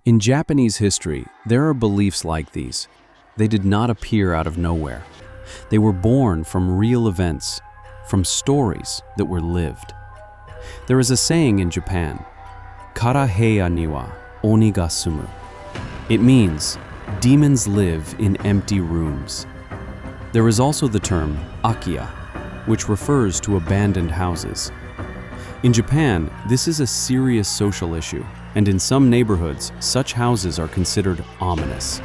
In Japanese history, there are beliefs like these. They did not appear out of nowhere. They were born from real events, from stories that were lived. There is a saying in Japan, "Kara heya ni wa oni ga sumu." It means, demons live in empty rooms. There is also the term akiya, which refers to abandoned houses. In Japan, this is a serious social issue, and in some neighborhoods, such houses are considered ominous.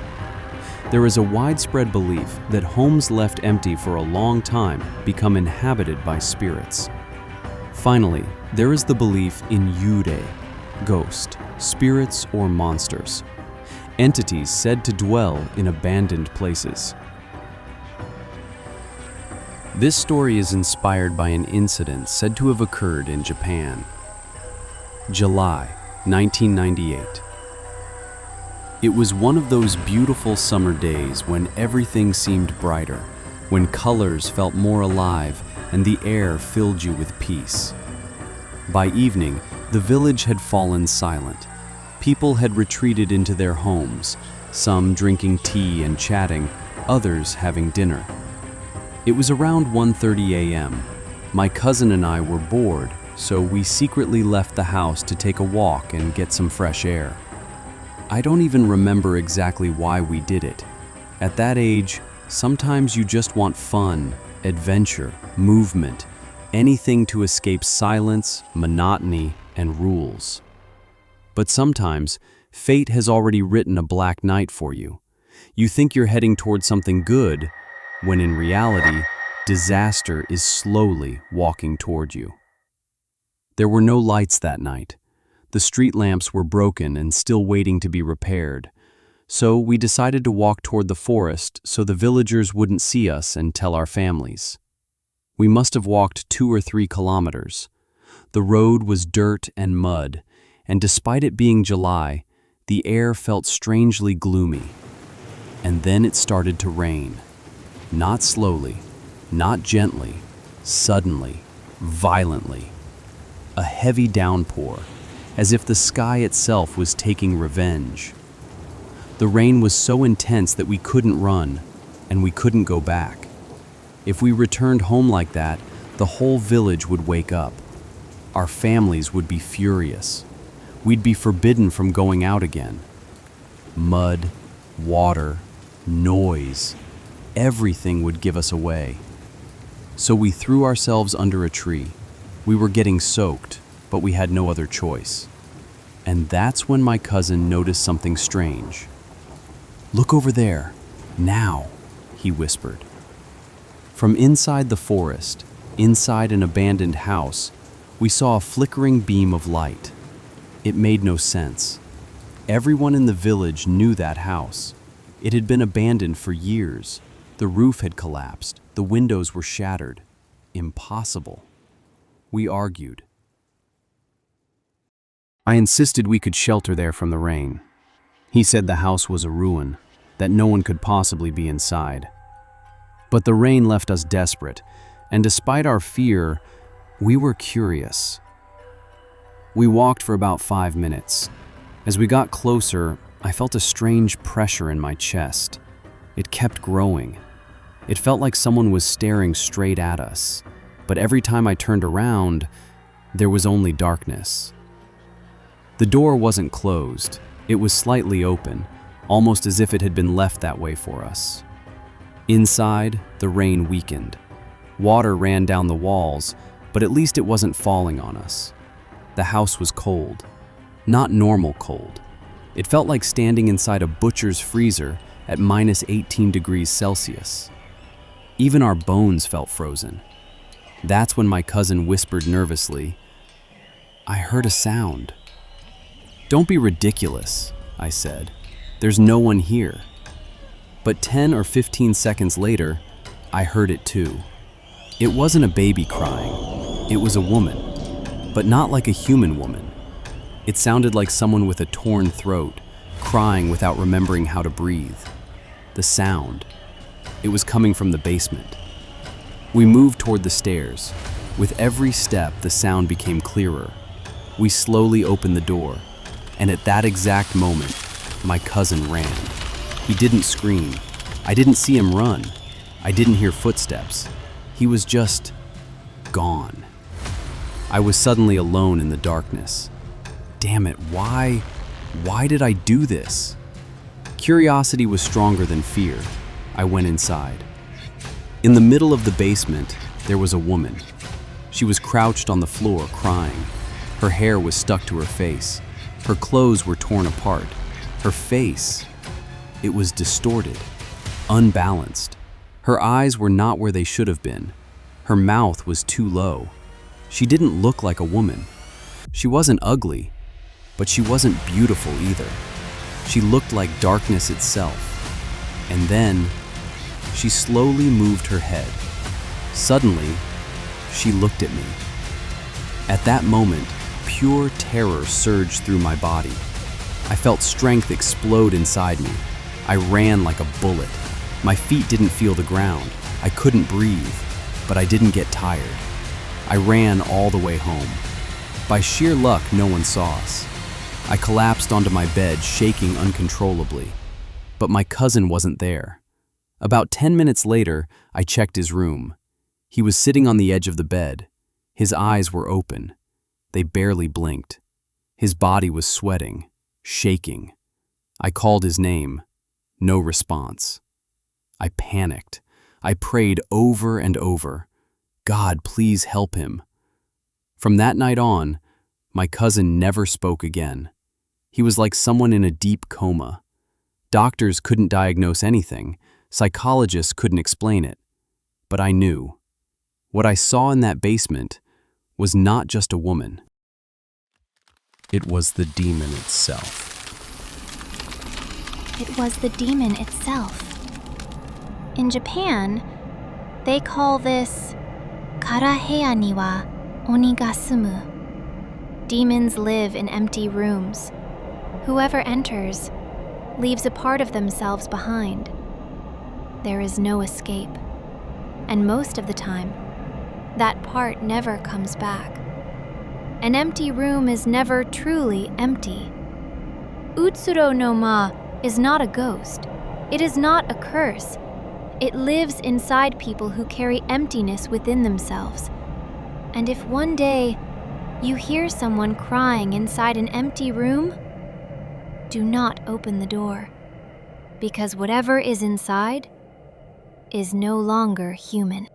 There is a widespread belief that homes left empty for a long time become inhabited by spirits. Finally, there is the belief in yurei, ghost, spirits, or monsters, entities said to dwell in abandoned places. This story is inspired by an incident said to have occurred in Japan. July 1998. It was one of those beautiful summer days when everything seemed brighter, when colors felt more alive and the air filled you with peace. By evening, the village had fallen silent. People had retreated into their homes, some drinking tea and chatting, others having dinner. It was around 1:30 a.m. My cousin and I were bored, so we secretly left the house to take a walk and get some fresh air. I don't even remember exactly why we did it. At that age, sometimes you just want fun, adventure, movement, anything to escape silence, monotony, and rules. But sometimes, fate has already written a black night for you. You think you're heading toward something good, when in reality, disaster is slowly walking toward you. There were no lights that night. The street lamps were broken and still waiting to be repaired. So we decided to walk toward the forest so the villagers wouldn't see us and tell our families. We must have walked 2 or 3 kilometers. The road was dirt and mud, and despite it being July, the air felt strangely gloomy. And then it started to rain. Not slowly, not gently, suddenly, violently. A heavy downpour, as if the sky itself was taking revenge. The rain was so intense that we couldn't run, and we couldn't go back. If we returned home like that, the whole village would wake up. Our families would be furious. We'd be forbidden from going out again. Mud, water, noise, everything would give us away. So we threw ourselves under a tree. We were getting soaked, but we had no other choice. And that's when my cousin noticed something strange. "Look over there, now," he whispered. From inside the forest, inside an abandoned house, we saw a flickering beam of light. It made no sense. Everyone in the village knew that house. It had been abandoned for years. The roof had collapsed. The windows were shattered. Impossible. We argued. I insisted we could shelter there from the rain. He said the house was a ruin, that no one could possibly be inside. But the rain left us desperate, and despite our fear, we were curious. We walked for about 5 minutes. As we got closer, I felt a strange pressure in my chest. It kept growing. It felt like someone was staring straight at us, but every time I turned around, there was only darkness. The door wasn't closed. It was slightly open, almost as if it had been left that way for us. Inside, the rain weakened. Water ran down the walls, but at least it wasn't falling on us. The house was cold. Not normal cold. It felt like standing inside a butcher's freezer at -18 degrees Celsius. Even our bones felt frozen. That's when my cousin whispered nervously, "I heard a sound." "Don't be ridiculous," I said. "There's no one here." But 10 or 15 seconds later, I heard it too. It wasn't a baby crying. It was a woman, but not like a human woman. It sounded like someone with a torn throat, crying without remembering how to breathe. The sound, it was coming from the basement. We moved toward the stairs. With every step, the sound became clearer. We slowly opened the door, and at that exact moment, My cousin ran. He didn't scream. I didn't see him run. I didn't hear footsteps. He was just gone. I was suddenly alone in the darkness. Damn it, why did I do this? Curiosity was stronger than fear. I went inside. In the middle of the basement, there was a woman. She was crouched on the floor, crying. Her hair was stuck to her face. Her clothes were torn apart. Her face, it was distorted, unbalanced. Her eyes were not where they should have been. Her mouth was too low. She didn't look like a woman. She wasn't ugly, but she wasn't beautiful either. She looked like darkness itself. And then, she slowly moved her head. Suddenly, she looked at me. At that moment, pure terror surged through my body. I felt strength explode inside me. I ran like a bullet. My feet didn't feel the ground. I couldn't breathe, but I didn't get tired. I ran all the way home. By sheer luck, no one saw us. I collapsed onto my bed, shaking uncontrollably. But my cousin wasn't there. About 10 minutes later, I checked his room. He was sitting on the edge of the bed. His eyes were open. They barely blinked. His body was sweating, shaking. I called his name. No response. I panicked. I prayed over and over. God, please help him. From that night on, my cousin never spoke again. He was like someone in a deep coma. Doctors couldn't diagnose anything. Psychologists couldn't explain it. But I knew. What I saw in that basement was not just a woman. It was the demon itself. It was the demon itself. In Japan, they call this kara heya ni wa oni ga sumu. Demons live in empty rooms. Whoever enters leaves a part of themselves behind. There is no escape. And most of the time, that part never comes back. An empty room is never truly empty. Utsuro no ma is not a ghost. It is not a curse. It lives inside people who carry emptiness within themselves. And if one day you hear someone crying inside an empty room, do not open the door, because whatever is inside is no longer human.